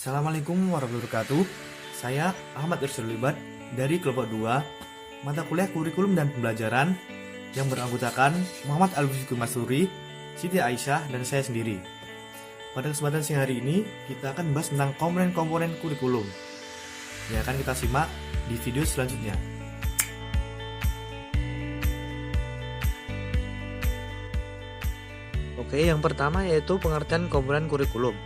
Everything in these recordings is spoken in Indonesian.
Assalamualaikum warahmatullahi wabarakatuh. Saya Ahmad Irsyad Libat dari kelompok 2 mata kuliah kurikulum dan pembelajaran yang beranggotakan Muhammad Al-Fiqh Masuri, Siti Aisyah, dan saya sendiri. Pada kesempatan siang hari ini, kita akan membahas tentang komponen-komponen kurikulum yang akan kita simak di video selanjutnya. Oke, yang pertama yaitu pengertian komponen kurikulum.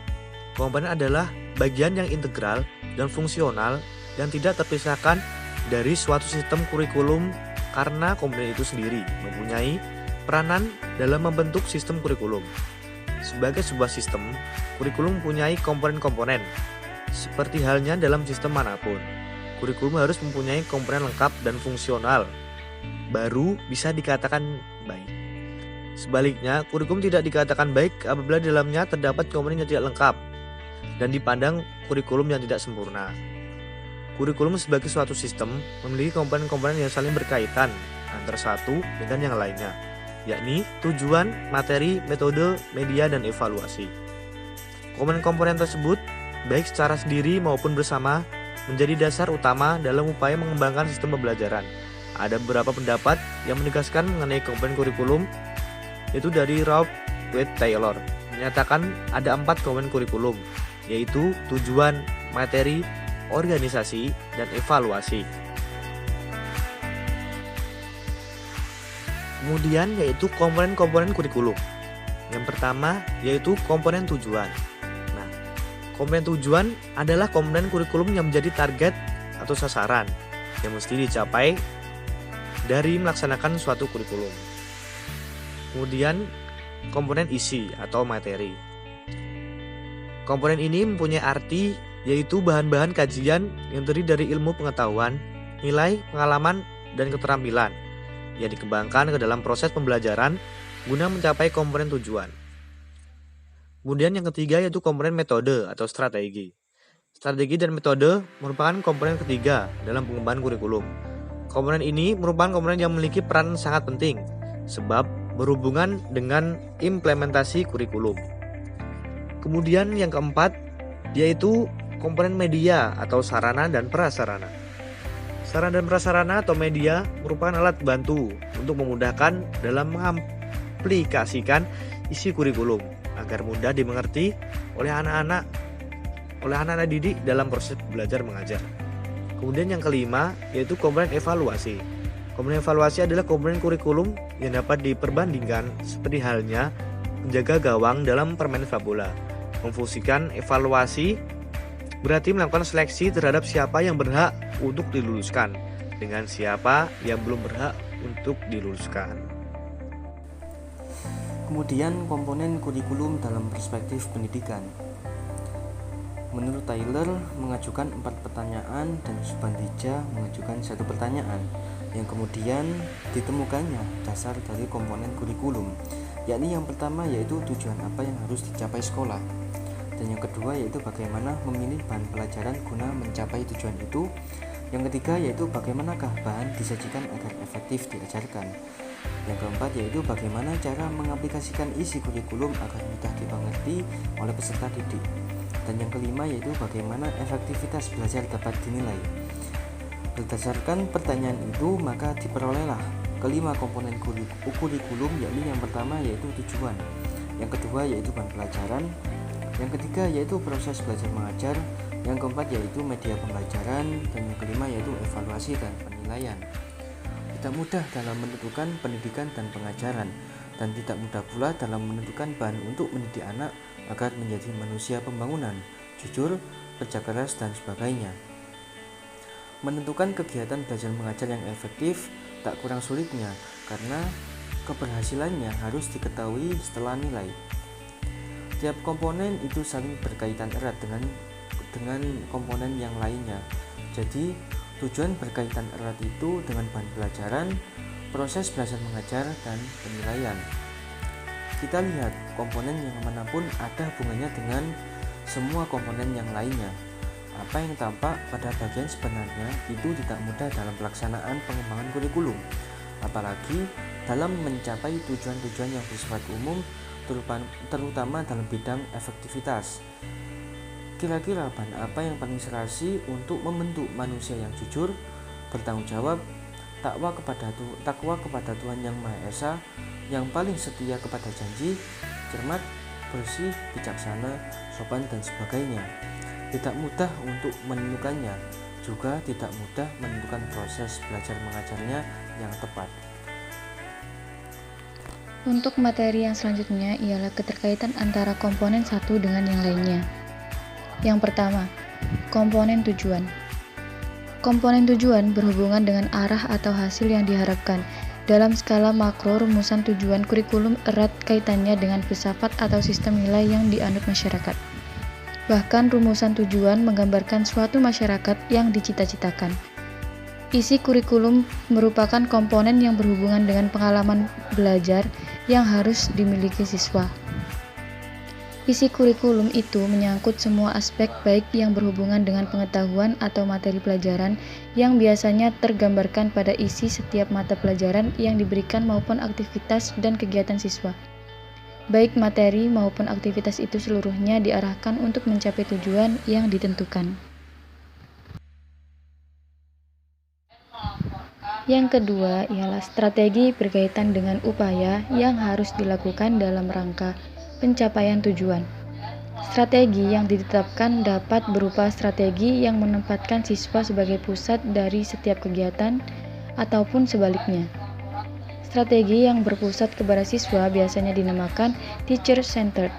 Komponen adalah bagian yang integral dan fungsional yang tidak terpisahkan dari suatu sistem kurikulum karena komponen itu sendiri mempunyai peranan dalam membentuk sistem kurikulum. Sebagai sebuah sistem, kurikulum mempunyai komponen-komponen. Seperti halnya dalam sistem manapun, kurikulum harus mempunyai komponen lengkap dan fungsional, baru bisa dikatakan baik. Sebaliknya, kurikulum tidak dikatakan baik apabila di dalamnya terdapat komponen yang tidak lengkap dan dipandang kurikulum yang tidak sempurna. Kurikulum sebagai suatu sistem memiliki komponen-komponen yang saling berkaitan antara satu dengan yang lainnya, yakni tujuan, materi, metode, media, dan evaluasi. Komponen-komponen tersebut, baik secara sendiri maupun bersama, menjadi dasar utama dalam upaya mengembangkan sistem pembelajaran. Ada beberapa pendapat yang menegaskan mengenai komponen kurikulum, yaitu dari Ralph W. Taylor, menyatakan ada 4 komponen kurikulum, yaitu tujuan, materi, organisasi, dan evaluasi. Kemudian yaitu komponen-komponen kurikulum. Yang pertama yaitu komponen tujuan. Nah, komponen tujuan adalah komponen kurikulum yang menjadi target atau sasaran yang mesti dicapai dari melaksanakan suatu kurikulum. Kemudian komponen isi atau materi. Komponen ini mempunyai arti yaitu bahan-bahan kajian yang terdiri dari ilmu pengetahuan, nilai, pengalaman, dan keterampilan yang dikembangkan ke dalam proses pembelajaran guna mencapai komponen tujuan. Kemudian yang ketiga yaitu komponen metode atau strategi. Strategi dan metode merupakan komponen ketiga dalam pengembangan kurikulum. Komponen ini merupakan komponen yang memiliki peran sangat penting sebab berhubungan dengan implementasi kurikulum. Kemudian yang keempat yaitu komponen media atau sarana dan prasarana. Sarana dan prasarana atau media merupakan alat bantu untuk memudahkan dalam mengaplikasikan isi kurikulum agar mudah dimengerti oleh anak-anak didik dalam proses belajar mengajar. Kemudian yang kelima yaitu komponen evaluasi. Komponen evaluasi adalah komponen kurikulum yang dapat diperbandingkan seperti halnya menjaga gawang dalam permainan sepak bola. Memfungsikan evaluasi berarti melakukan seleksi terhadap siapa yang berhak untuk diluluskan dengan siapa yang belum berhak untuk diluluskan. Kemudian komponen kurikulum dalam perspektif pendidikan. Menurut Taylor mengajukan 4 pertanyaan dan Subandija mengajukan 1 pertanyaan yang kemudian ditemukannya dasar dari komponen kurikulum, yakni yang pertama yaitu tujuan apa yang harus dicapai sekolah, dan yang kedua yaitu bagaimana memilih bahan pelajaran guna mencapai tujuan itu, yang ketiga yaitu bagaimanakah bahan disajikan agar efektif diajarkan, yang keempat yaitu bagaimana cara mengaplikasikan isi kurikulum agar mudah dimengerti oleh peserta didik, dan yang kelima yaitu bagaimana efektivitas belajar dapat dinilai. Berdasarkan pertanyaan itu, maka diperolehlah kelima komponen kurikulum, yakni yang pertama yaitu tujuan, yang kedua yaitu bahan pelajaran, yang ketiga yaitu proses belajar mengajar, yang keempat yaitu media pembelajaran, dan yang kelima yaitu evaluasi dan penilaian. Tidak mudah dalam menentukan pendidikan dan pengajaran, dan tidak mudah pula dalam menentukan bahan untuk mendidik anak agar menjadi manusia pembangunan, jujur, kerja keras, dan sebagainya. Menentukan kegiatan belajar mengajar yang efektif tak kurang sulitnya karena keberhasilannya harus diketahui setelah nilai. Tiap komponen itu saling berkaitan erat dengan komponen yang lainnya. Jadi, tujuan berkaitan erat itu dengan bahan pelajaran, proses belajar mengajar, dan penilaian. Kita lihat komponen yang manapun ada hubungannya dengan semua komponen yang lainnya. Apa yang tampak pada bagian sebenarnya itu tidak mudah dalam pelaksanaan pengembangan kurikulum, apalagi dalam mencapai tujuan-tujuan yang bersifat umum terutama dalam bidang efektivitas. Kira-kira bahan apa yang paling serasi untuk membentuk manusia yang jujur, bertanggung jawab, takwa kepada Tuhan Yang Maha Esa, yang paling setia kepada janji, cermat, bersih, bijaksana, sopan, dan sebagainya. Tidak mudah untuk menentukannya, juga tidak mudah menentukan proses belajar mengajarnya yang tepat. Untuk materi yang selanjutnya ialah keterkaitan antara komponen satu dengan yang lainnya. Yang pertama, komponen tujuan. Komponen tujuan berhubungan dengan arah atau hasil yang diharapkan. Dalam skala makro, rumusan tujuan kurikulum erat kaitannya dengan filsafat atau sistem nilai yang dianut masyarakat. Bahkan rumusan tujuan menggambarkan suatu masyarakat yang dicita-citakan. Isi kurikulum merupakan komponen yang berhubungan dengan pengalaman belajar yang harus dimiliki siswa. Isi kurikulum itu menyangkut semua aspek baik yang berhubungan dengan pengetahuan atau materi pelajaran yang biasanya tergambarkan pada isi setiap mata pelajaran yang diberikan maupun aktivitas dan kegiatan siswa. Baik materi maupun aktivitas itu seluruhnya diarahkan untuk mencapai tujuan yang ditentukan. Yang kedua ialah strategi berkaitan dengan upaya yang harus dilakukan dalam rangka pencapaian tujuan. Strategi yang ditetapkan dapat berupa strategi yang menempatkan siswa sebagai pusat dari setiap kegiatan ataupun sebaliknya. Strategi yang berpusat kepada siswa biasanya dinamakan teacher-centered.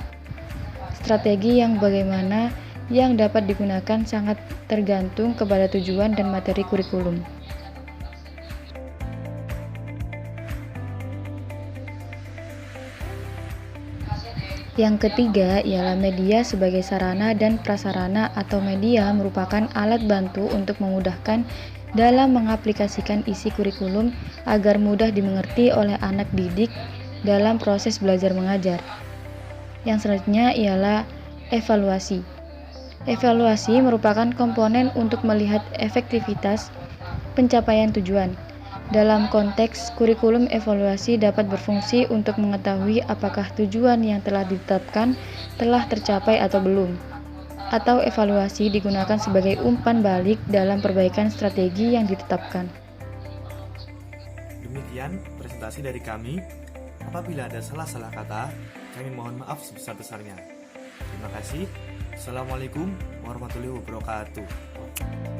Strategi yang bagaimana yang dapat digunakan sangat tergantung kepada tujuan dan materi kurikulum. Yang ketiga ialah media sebagai sarana dan prasarana atau media merupakan alat bantu untuk memudahkan dalam mengaplikasikan isi kurikulum agar mudah dimengerti oleh anak didik dalam proses belajar mengajar. Yang selanjutnya ialah evaluasi. Evaluasi merupakan komponen untuk melihat efektivitas pencapaian tujuan. Dalam konteks kurikulum, evaluasi dapat berfungsi untuk mengetahui apakah tujuan yang telah ditetapkan telah tercapai atau belum. Atau evaluasi digunakan sebagai umpan balik dalam perbaikan strategi yang ditetapkan. Demikian presentasi dari kami. Apabila ada salah-salah kata, kami mohon maaf sebesar-besarnya. Terima kasih. Assalamualaikum warahmatullahi wabarakatuh.